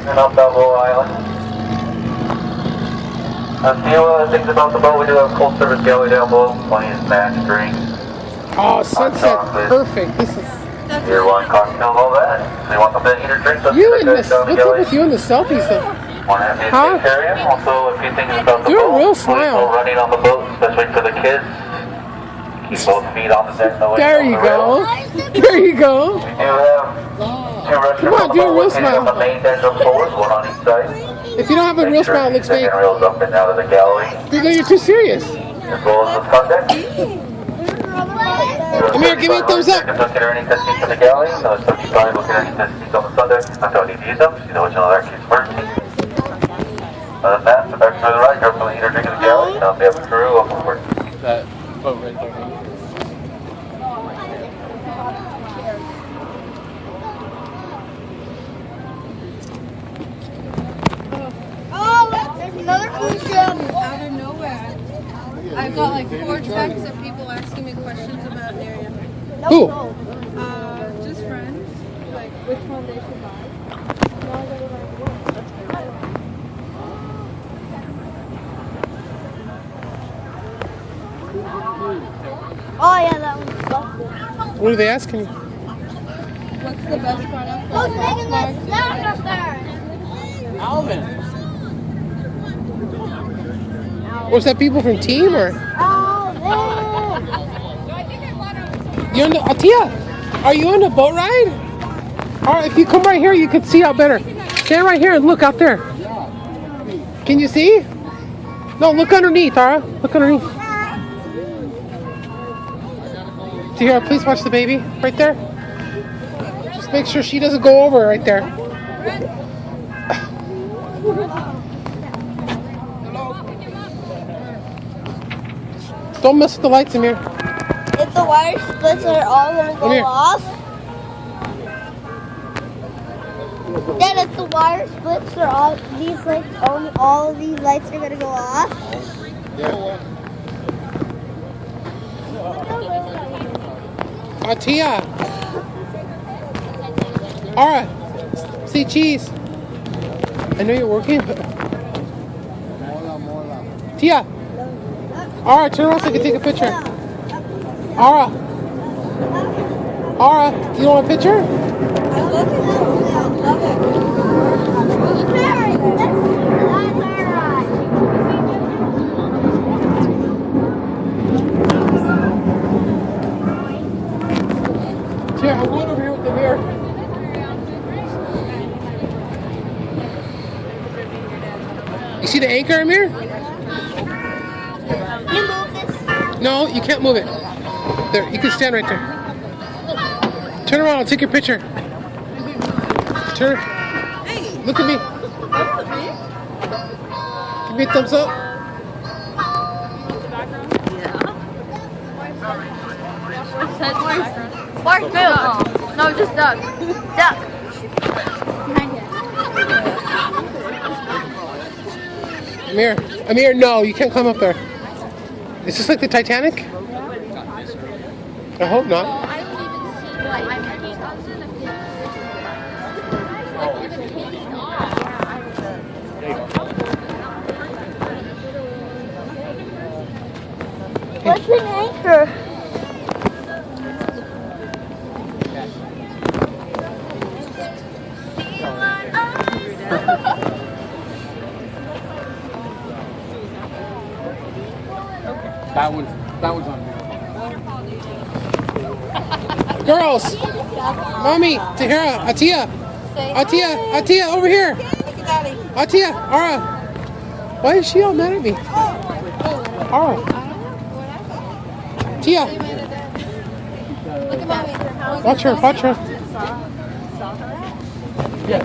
and up Balboa Island. A few things about the boat. We do have a full service galley down below, plenty of snacks, drinks. Oh, sunset, perfect. This is. Tier 1 cocktails, all that. So you want something to eat or drink? You in this? What's up with you in the selfies? Huh? Also, a few things about the do boat. A real smile. Running on the boat, especially for the kids. Keep both feet on the deck. There you go. There you go. We do have two restrooms. Come on, do a real smile. On the main deck of floors, one on each side. If you don't have a real smile, it looks fake. Rails up and out of the gallery. You're too serious. As well as the front deck. Amir, give me a thumbs up. Don't get any test seats in the galley. No, 75 will get any test seats on the front deck. I don't need to use them. You know which one of case emergency. Other than that, the back to the right, grab some eat or drink in the galley. Now we have a crew, welcome aboard. That boat right there. There's another cruise ship. Out of nowhere. I've got like 4 texts of people asking me questions about the area. Who? Just friends. Like which one they should buy. Oh yeah, that one's busted. What are they asking you? What's the best product? Who's making that snapper? Alvin. Was that people from team or? You on the Atia? Are you on the boat ride? All right, if you come right here, you can see out better. Stand right here and look out there. Can you see? No, look underneath, Ara. Look underneath. Tahira, please watch the baby right there. Just make sure she doesn't go over right there. Don't mess with the lights, Amir. If the wire splits are all gonna go off. Then if the wire splits are all these lights, all of these lights are gonna go off. Yeah. Atia. Ara. See cheese. I know you're working, but Tia. Ara, turn around so I can take a picture. Ara. Ara, do you want a picture? I love it. Tia, I'm going over here with the mirror. You see the anchor, Amir? No, you can't move it. There, you can stand right there. Turn around, I'll take your picture. Turn. Look at me. Give me a thumbs up. Bark, move. No, just duck. Duck. Amir, no, you can't climb up there. Is this like the Titanic? I hope not. What's an anchor? That one's on me. Girls, Mommy, Tahira, Atia, over here. Atia, Ara. Why is she all mad at me? Ara. Tia. Watch her. Yeah.